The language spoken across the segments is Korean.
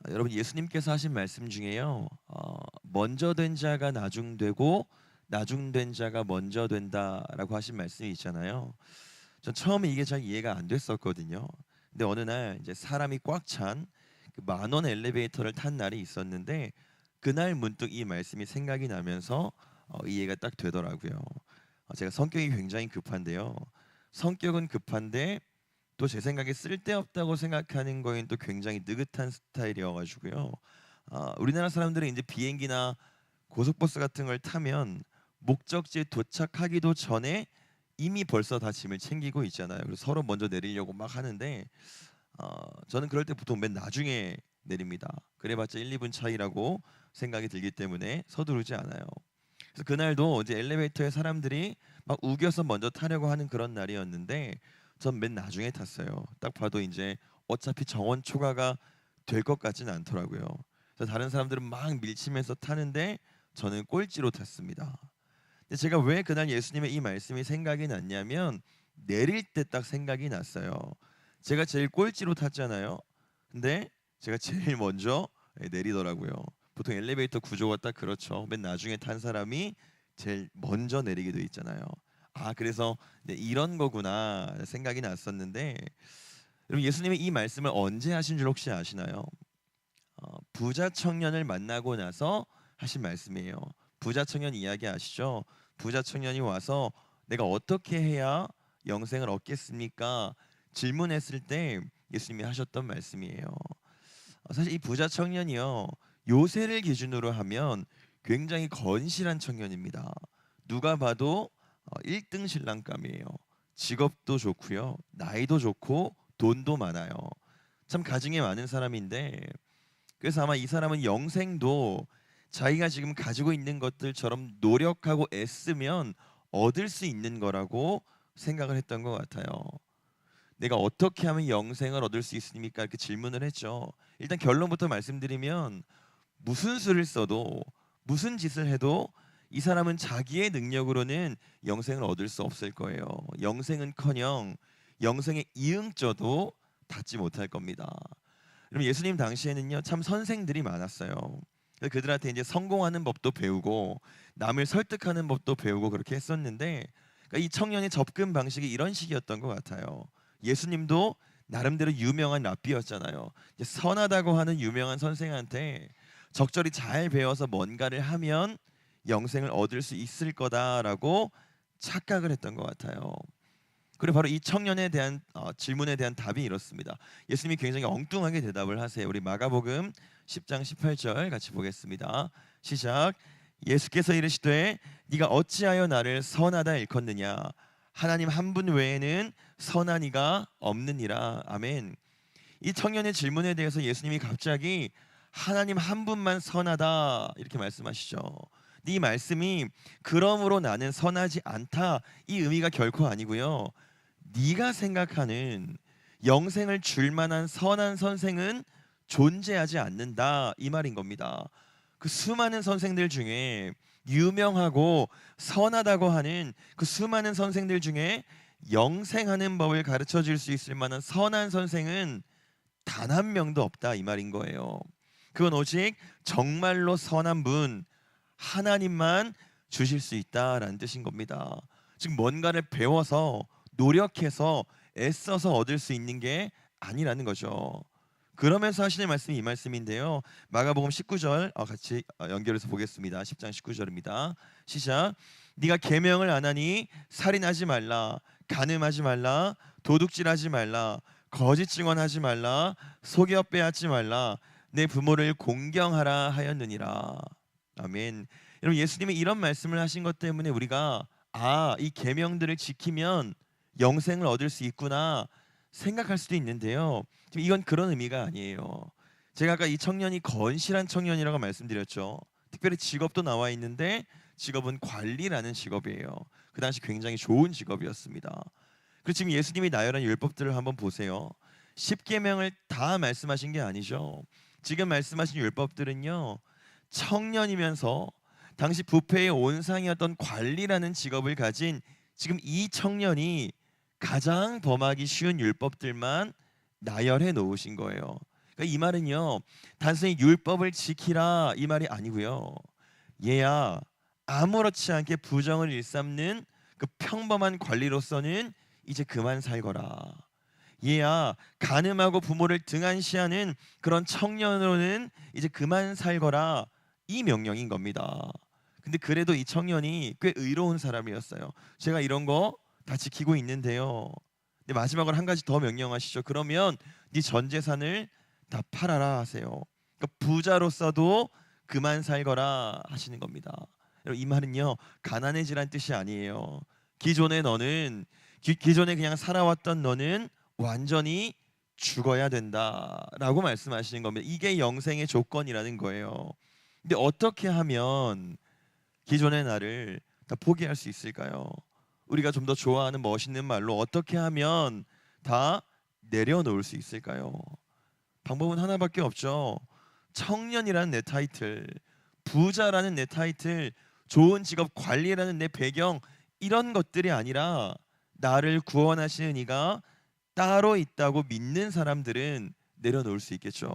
여러분 예수님께서 하신 말씀 중에요. 먼저 된 자가 나중되고 나중된 자가 먼저 된다라고 하신 말씀이 있잖아요. 전 처음에 이게 잘 이해가 안 됐었거든요. 근데 어느 날 이제 사람이 꽉 찬 그 만원 엘리베이터를 탄 날이 있었는데 그날 문득 이 말씀이 생각이 나면서 이해가 딱 되더라고요. 제가 성격이 굉장히 급한데요. 성격은 급한데 또 제 생각에 쓸데없다고 생각하는 거엔 또 굉장히 느긋한 스타일이어가지고요. 우리나라 사람들은 이제 비행기나 고속버스 같은 걸 타면 목적지에 도착하기도 전에 이미 벌써 다 짐을 챙기고 있잖아요. 그래서 서로 먼저 내리려고 막 하는데 저는 그럴 때 보통 맨 나중에 내립니다. 그래봤자 1, 2분 차이라고 생각이 들기 때문에 서두르지 않아요. 그래서 그날도 이제 엘리베이터에 사람들이 막 우겨서 먼저 타려고 하는 그런 날이었는데 전 맨 나중에 탔어요. 딱 봐도 이제 어차피 정원 초과가 될 것 같지는 않더라고요. 그래서 다른 사람들은 막 밀치면서 타는데 저는 꼴찌로 탔습니다. 근데 제가 왜 그날 예수님의 이 말씀이 생각이 났냐면 내릴 때 딱 생각이 났어요. 제가 제일 꼴찌로 탔잖아요. 근데 제가 제일 먼저 내리더라고요. 보통 엘리베이터 구조가 딱 그렇죠. 맨 나중에 탄 사람이 제일 먼저 내리게 돼 있잖아요. 그래서 네, 이런 거구나 생각이 났었는데 여러분 예수님이 이 말씀을 언제 하신 줄 혹시 아시나요? 부자 청년을 만나고 나서 하신 말씀이에요. 부자 청년 이야기 아시죠? 부자 청년이 와서 내가 어떻게 해야 영생을 얻겠습니까? 질문했을 때 예수님이 하셨던 말씀이에요. 사실 이 부자 청년이요 요새를 기준으로 하면 굉장히 건실한 청년입니다. 누가 봐도 1등 신랑감이에요. 직업도 좋고요, 나이도 좋고 돈도 많아요. 참 가증이 많은 사람인데 그래서 아마 이 사람은 영생도 자기가 지금 가지고 있는 것들처럼 노력하고 애쓰면 얻을 수 있는 거라고 생각을 했던 것 같아요. 내가 어떻게 하면 영생을 얻을 수 있습니까? 이렇게 질문을 했죠. 일단 결론부터 말씀드리면 무슨 수를 써도 무슨 짓을 해도 이 사람은 자기의 능력으로는 영생을 얻을 수 없을 거예요. 영생은커녕 영생의 이응저도 닿지 못할 겁니다. 그럼 예수님 당시에는요 참 선생들이 많았어요. 그래서 그들한테 이제 성공하는 법도 배우고 남을 설득하는 법도 배우고 그렇게 했었는데 그러니까 이 청년의 접근 방식이 이런 식이었던 것 같아요. 예수님도 나름대로 유명한 랍비였잖아요. 이제 선하다고 하는 유명한 선생한테 적절히 잘 배워서 뭔가를 하면 영생을 얻을 수 있을 거다라고 착각을 했던 것 같아요. 그리고 바로 이 청년에 대한 질문에 대한 답이 이렇습니다. 예수님이 굉장히 엉뚱하게 대답을 하세요. 우리 마가복음 10장 18절 같이 보겠습니다. 시작. 예수께서 이르시되 네가 어찌하여 나를 선하다 일컫느냐? 하나님 한 분 외에는 선한 이가 없느니라. 아멘. 이 청년의 질문에 대해서 예수님이 갑자기 하나님 한 분만 선하다 이렇게 말씀하시죠. 이 말씀이 그러므로 나는 선하지 않다 이 의미가 결코 아니고요. 네가 생각하는 영생을 줄 만한 선한 선생은 존재하지 않는다 이 말인 겁니다. 그 수많은 선생들 중에 유명하고 선하다고 하는 그 수많은 선생들 중에 영생하는 법을 가르쳐 줄 수 있을 만한 선한 선생은 단 한 명도 없다 이 말인 거예요. 그건 오직 정말로 선한 분 하나님만 주실 수 있다라는 뜻인 겁니다. 즉 뭔가를 배워서 노력해서 애써서 얻을 수 있는 게 아니라는 거죠. 그러면서 하시는 말씀이 이 말씀인데요. 마가복음 19절 같이 연결해서 보겠습니다. 10장 19절입니다. 시작. 네가 계명을 안 하니 살인하지 말라, 간음하지 말라, 도둑질하지 말라, 거짓 증언하지 말라, 속여 빼앗지 말라, 내 부모를 공경하라 하였느니라. 아멘. 여러분 예수님이 이런 말씀을 하신 것 때문에 우리가 이 계명들을 지키면 영생을 얻을 수 있구나 생각할 수도 있는데요. 지금 이건 그런 의미가 아니에요. 제가 아까 이 청년이 건실한 청년이라고 말씀드렸죠. 특별히 직업도 나와 있는데 직업은 관리라는 직업이에요. 그 당시 굉장히 좋은 직업이었습니다. 그리고 지금 예수님이 나열한 율법들을 한번 보세요. 10계명을 다 말씀하신 게 아니죠. 지금 말씀하신 율법들은요. 청년이면서 당시 부패의 온상이었던 관리라는 직업을 가진 지금 이 청년이 가장 범하기 쉬운 율법들만 나열해 놓으신 거예요. 그러니까 이 말은요, 단순히 율법을 지키라 이 말이 아니고요. 얘야, 아무렇지 않게 부정을 일삼는 그 평범한 관리로서는 이제 그만 살거라. 얘야, 간음하고 부모를 등한시하는 그런 청년으로는 이제 그만 살거라. 이 명령인 겁니다. 근데 그래도 이 청년이 꽤 의로운 사람이었어요. 제가 이런 거 다 지키고 있는데요. 근데 마지막으로 한 가지 더 명령하시죠. 그러면 네 전 재산을 다 팔아라 하세요. 그러니까 부자로서도 그만 살거라 하시는 겁니다. 여러분, 이 말은요, 가난해지란 뜻이 아니에요. 기존에 너는 기존에 그냥 살아왔던 너는 완전히 죽어야 된다라고 말씀하시는 겁니다. 이게 영생의 조건이라는 거예요. 근데 어떻게 하면 기존의 나를 다 포기할 수 있을까요? 우리가 좀 더 좋아하는 멋있는 말로 어떻게 하면 다 내려놓을 수 있을까요? 방법은 하나밖에 없죠. 청년이라는 내 타이틀, 부자라는 내 타이틀, 좋은 직업 관리라는 내 배경, 이런 것들이 아니라 나를 구원하시는 이가 따로 있다고 믿는 사람들은 내려놓을 수 있겠죠.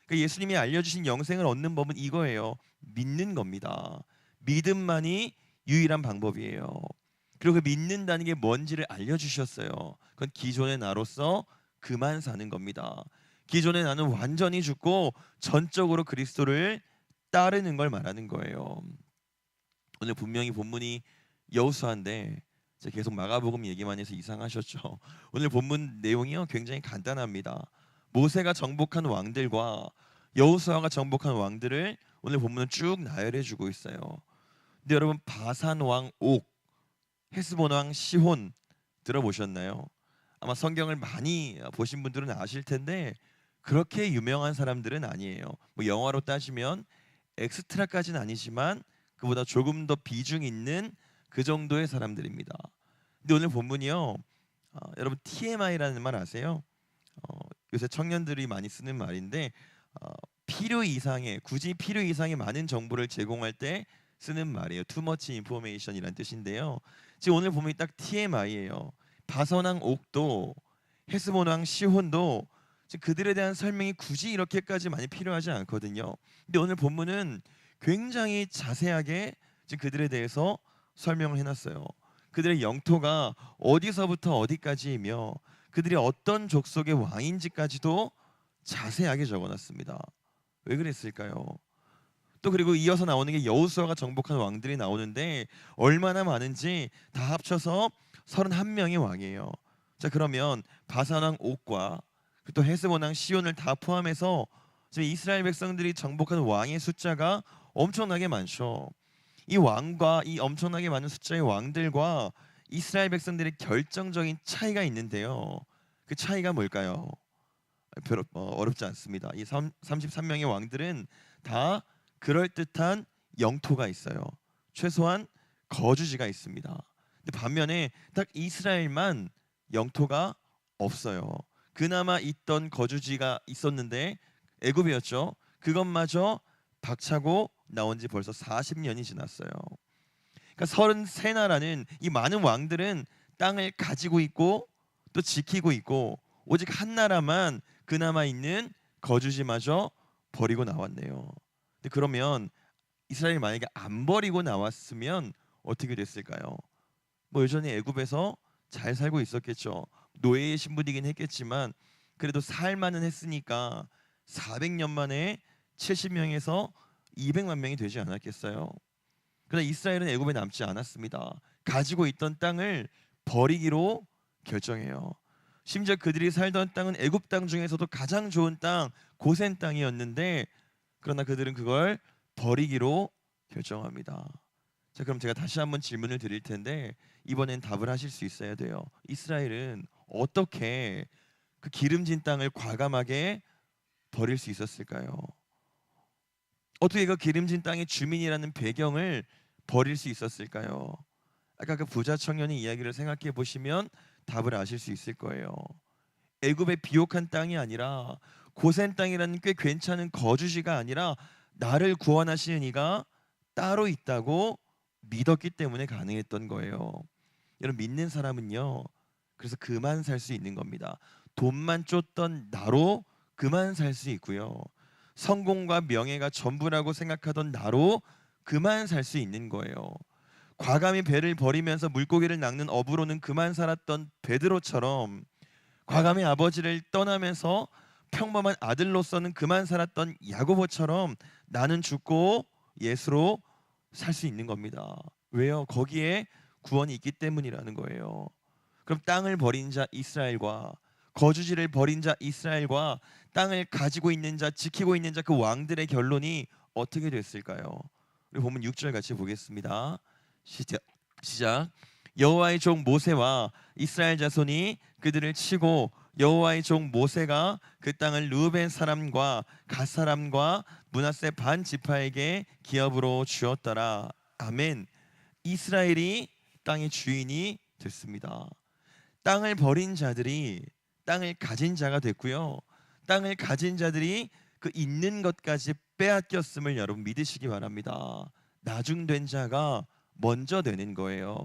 그러니까 예수님이 알려주신 영생을 얻는 법은 이거예요. 믿는 겁니다. 믿음만이 유일한 방법이에요. 그리고 그 믿는다는 게 뭔지를 알려주셨어요. 그건 기존의 나로서 그만 사는 겁니다. 기존의 나는 완전히 죽고 전적으로 그리스도를 따르는 걸 말하는 거예요. 오늘 분명히 본문이 여호수아인데 제가 계속 마가복음 얘기만 해서 이상하셨죠. 오늘 본문 내용이요, 굉장히 간단합니다. 모세가 정복한 왕들과 여호수아가 정복한 왕들을 오늘 본문은 쭉 나열해 주고 있어요. 근데 여러분, 바산 왕 옥, 헤스본 왕 시혼 들어보셨나요? 아마 성경을 많이 보신 분들은 아실 텐데 그렇게 유명한 사람들은 아니에요. 뭐 영화로 따지면 엑스트라까지는 아니지만 그보다 조금 더 비중 있는 그 정도의 사람들입니다. 근데 오늘 본문이요, 여러분 TMI라는 말 아세요? 요새 청년들이 많이 쓰는 말인데, 어, 필요 이상의, 굳이 필요 이상의 많은 정보를 제공할 때 쓰는 말이에요. Too much information이란 뜻인데요. 지금 오늘 보면 딱 TMI예요. 바선왕 옥도 헤스본왕 시혼도 지금 그들에 대한 설명이 굳이 이렇게까지 많이 필요하지 않거든요. 근데 오늘 본문은 굉장히 자세하게 지금 그들에 대해서 설명을 해놨어요. 그들의 영토가 어디서부터 어디까지이며 그들이 어떤 족속의 왕인지까지도 자세하게 적어놨습니다. 왜 그랬을까요? 또 그리고 이어서 나오는 게 여호수아가 정복한 왕들이 나오는데 얼마나 많은지 다 합쳐서 31명의 왕이에요. 자, 그러면 바산 왕 옥과 또 헤스본 왕 시온을 다 포함해서 지금 이스라엘 백성들이 정복한 왕의 숫자가 엄청나게 많죠. 이 왕과 이 엄청나게 많은 숫자의 왕들과 이스라엘 백성들의 결정적인 차이가 있는데요. 그 차이가 뭘까요? 별로 어렵지 않습니다. 이 33명의 왕들은 다 그럴듯한 영토가 있어요. 최소한 거주지가 있습니다. 근데 반면에 딱 이스라엘만 영토가 없어요. 그나마 있던 거주지가 있었는데 애굽이었죠. 그것마저 박차고 나온 지 벌써 40년이 지났어요. 그러니까 33나라는, 이 많은 왕들은 땅을 가지고 있고 또 지키고 있고 오직 한 나라만 그나마 있는 거주지마저 버리고 나왔네요. 근데 그러면 이스라엘이 만약에 안 버리고 나왔으면 어떻게 됐을까요? 뭐 여전히 애굽에서 잘 살고 있었겠죠. 노예의 신분이긴 했겠지만 그래도 살만은 했으니까 400년 만에 70명에서 200만 명이 되지 않았겠어요? 그러나 이스라엘은 애굽에 남지 않았습니다. 가지고 있던 땅을 버리기로 결정해요. 심지어 그들이 살던 땅은 애굽 땅 중에서도 가장 좋은 땅, 고센 땅이었는데 그러나 그들은 그걸 버리기로 결정합니다. 자, 그럼 제가 다시 한번 질문을 드릴 텐데 이번엔 답을 하실 수 있어야 돼요. 이스라엘은 어떻게 그 기름진 땅을 과감하게 버릴 수 있었을까요? 어떻게 그 기름진 땅의 주민이라는 배경을 버릴 수 있었을까요? 아까 그 부자 청년의 이야기를 생각해 보시면 답을 아실 수 있을 거예요. 애굽의 비옥한 땅이 아니라 고센 땅이라는 꽤 괜찮은 거주지가 아니라 나를 구원하시는 이가 따로 있다고 믿었기 때문에 가능했던 거예요. 여러분, 믿는 사람은요, 그래서 그만 살 수 있는 겁니다. 돈만 쫓던 나로 그만 살 수 있고요. 성공과 명예가 전부라고 생각하던 나로 그만 살 수 있는 거예요. 과감히 배를 버리면서 물고기를 낚는 어부로는 그만 살았던 베드로처럼 과감히 아버지를 떠나면서 평범한 아들로서는 그만 살았던 야고보처럼 나는 죽고 예수로 살 수 있는 겁니다. 왜요? 거기에 구원이 있기 때문이라는 거예요. 그럼 땅을 버린 자 이스라엘과 거주지를 버린 자 이스라엘과 땅을 가지고 있는 자, 지키고 있는 자, 그 왕들의 결론이 어떻게 됐을까요? 우리 본문 6절 같이 보겠습니다. 시작. 여호와의 종 모세와 이스라엘 자손이 그들을 치고 여호와의 종 모세가 그 땅을 르우벤 사람과 갓 사람과 므낫세 반 지파에게 기업으로 주었더라. 아멘. 이스라엘이 땅의 주인이 됐습니다. 땅을 버린 자들이 땅을 가진 자가 됐고요. 땅을 가진 자들이 그 있는 것까지 빼앗겼음을 여러분 믿으시기 바랍니다. 나중된 자가 먼저 되는 거예요.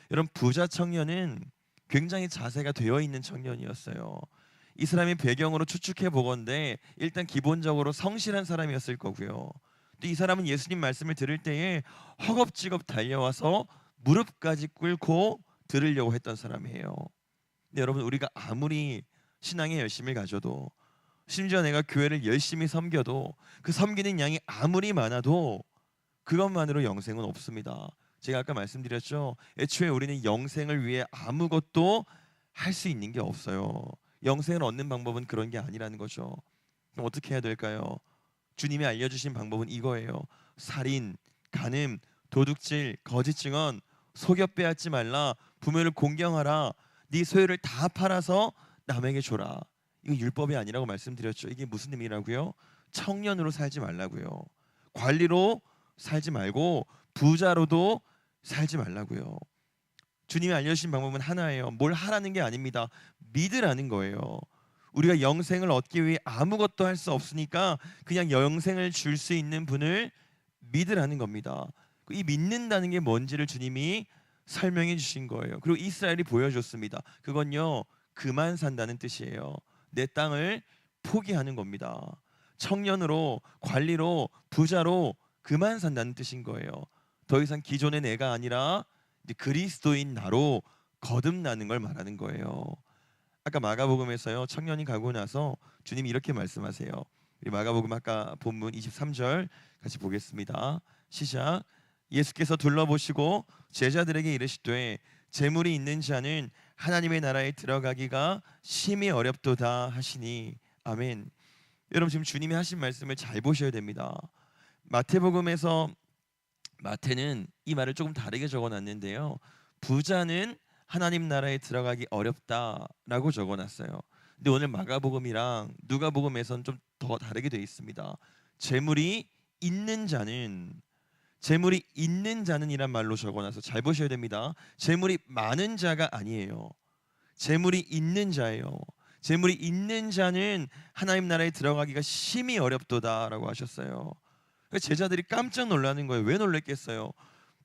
여러분 부자 청년은 굉장히 자세가 되어 있는 청년이었어요. 이 사람의 배경으로 추측해 보건대 일단 기본적으로 성실한 사람이었을 거고요. 또 이 사람은 예수님 말씀을 들을 때에 허겁지겁 달려와서 무릎까지 꿇고 들으려고 했던 사람이에요. 근데 여러분 우리가 아무리 신앙에 열심을 가져도 심지어 내가 교회를 열심히 섬겨도 그 섬기는 양이 아무리 많아도 그것만으로 영생은 없습니다. 제가 아까 말씀드렸죠. 애초에 우리는 영생을 위해 아무것도 할 수 있는 게 없어요. 영생을 얻는 방법은 그런 게 아니라는 거죠. 그럼 어떻게 해야 될까요? 주님이 알려주신 방법은 이거예요. 살인, 간음, 도둑질, 거짓 증언, 속여 빼앗지 말라, 부모를 공경하라, 네 소유를 다 팔아서 남에게 줘라. 이거 율법이 아니라고 말씀드렸죠. 이게 무슨 의미라고요? 청년으로 살지 말라고요. 관리로 살지 말고 부자로도 살지 말라고요. 주님이 알려주신 방법은 하나예요. 뭘 하라는 게 아닙니다. 믿으라는 거예요. 우리가 영생을 얻기 위해 아무것도 할 수 없으니까 그냥 영생을 줄 수 있는 분을 믿으라는 겁니다. 이 믿는다는 게 뭔지를 주님이 설명해 주신 거예요. 그리고 이스라엘이 보여줬습니다. 그건요 그만 산다는 뜻이에요. 내 땅을 포기하는 겁니다. 청년으로, 관리로, 부자로 그만 산다는 뜻인 거예요. 더 이상 기존의 내가 아니라 이제 그리스도인 나로 거듭나는 걸 말하는 거예요. 아까 마가복음에서요 청년이 가고 나서 주님이 이렇게 말씀하세요. 우리 마가복음 아까 본문 23절 같이 보겠습니다. 시작. 예수께서 둘러보시고 제자들에게 이르시되 재물이 있는 자는 하나님의 나라에 들어가기가 심히 어렵도다 하시니. 아멘. 여러분 지금 주님이 하신 말씀을 잘 보셔야 됩니다. 마태복음에서 마태는 이 말을 조금 다르게 적어놨는데요. 부자는 하나님 나라에 들어가기 어렵다라고 적어놨어요. 근데 오늘 마가복음이랑 누가복음에서는 좀 더 다르게 되어 있습니다. 재물이 있는 자는 재물이 있는 자는이란 말로 적어놔서 잘 보셔야 됩니다. 재물이 많은 자가 아니에요. 재물이 있는 자예요. 재물이 있는 자는 하나님 나라에 들어가기가 심히 어렵도다라고 하셨어요. 제자들이 깜짝 놀라는 거예요. 왜 놀랬겠어요?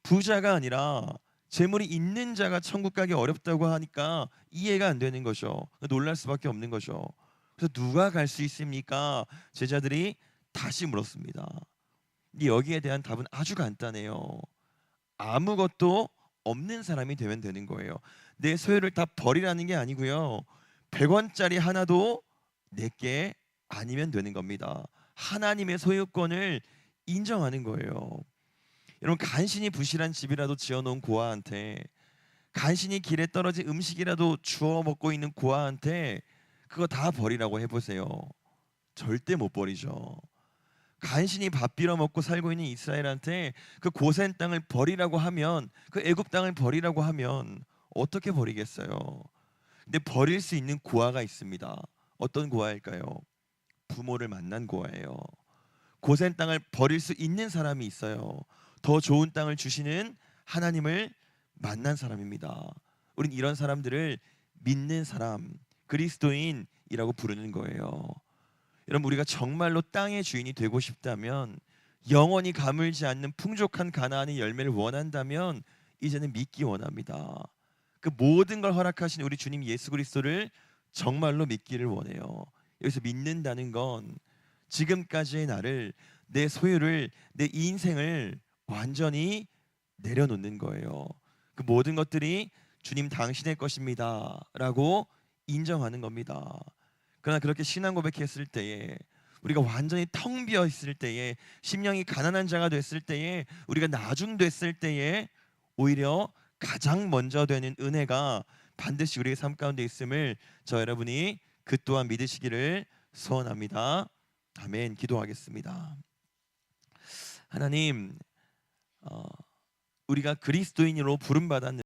부자가 아니라 재물이 있는 자가 천국 가기 어렵다고 하니까 이해가 안 되는 거죠. 놀랄 수밖에 없는 거죠. 그래서 누가 갈 수 있습니까? 제자들이 다시 물었습니다. 여기에 대한 답은 아주 간단해요. 아무것도 없는 사람이 되면 되는 거예요. 내 소유를 다 버리라는 게 아니고요. 100원짜리 하나도 내게 아니면 되는 겁니다. 하나님의 소유권을 인정하는 거예요. 여러분 간신히 부실한 집이라도 지어놓은 고아한테, 간신히 길에 떨어진 음식이라도 주워 먹고 있는 고아한테 그거 다 버리라고 해보세요. 절대 못 버리죠. 간신히 밥 빌어 먹고 살고 있는 이스라엘한테 그 고센 땅을 버리라고 하면, 그 애굽 땅을 버리라고 하면 어떻게 버리겠어요? 근데 버릴 수 있는 고아가 있습니다. 어떤 고아일까요? 부모를 만난 고아예요. 고센 땅을 버릴 수 있는 사람이 있어요. 더 좋은 땅을 주시는 하나님을 만난 사람입니다. 우린 이런 사람들을 믿는 사람, 그리스도인이라고 부르는 거예요. 여러분 우리가 정말로 땅의 주인이 되고 싶다면, 영원히 가물지 않는 풍족한 가나안의 열매를 원한다면 이제는 믿기 원합니다. 그 모든 걸 허락하신 우리 주님 예수 그리스도를 정말로 믿기를 원해요. 여기서 믿는다는 건 지금까지의 나를, 내 소유를, 내 인생을 완전히 내려놓는 거예요. 그 모든 것들이 주님 당신의 것입니다라고 인정하는 겁니다. 그러나 그렇게 신앙 고백했을 때에, 우리가 완전히 텅 비어 있을 때에, 심령이 가난한 자가 됐을 때에, 우리가 나중됐을 때에 오히려 가장 먼저 되는 은혜가 반드시 우리의 삶 가운데 있음을 저 여러분이 그 또한 믿으시기를 소원합니다. 아멘. 기도하겠습니다. 하나님, 우리가 그리스도인으로 부름 받았는